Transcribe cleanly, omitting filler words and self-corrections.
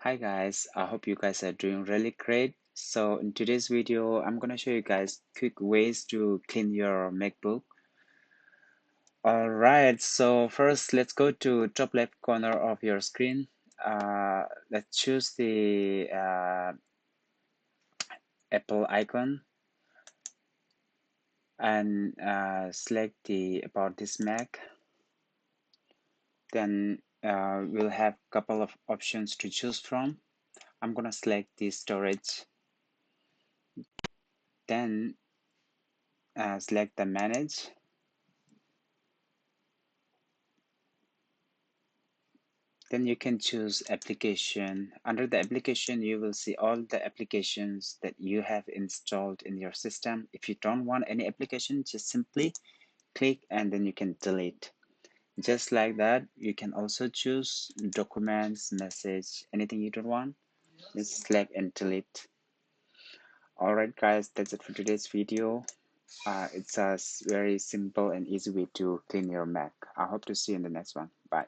Hi guys, I hope you guys are doing really great. So in today's video, I'm gonna show you guys quick ways to clean your MacBook. Alright, so first let's go to top left corner of your screen. Let's choose the Apple icon and select the About This Mac. Then we'll have a couple of options to choose from. I'm gonna select the storage, then select the manage. Then you can choose application. Under the application, you will see all the applications that you have installed in your system. If you don't want any application, just simply click and then you can delete. Just like that, you can also choose documents, message, anything you don't want. Just select and delete. Alright guys, that's it for today's video. It's a very simple and easy way to clean your Mac. I hope to see you in the next one. Bye.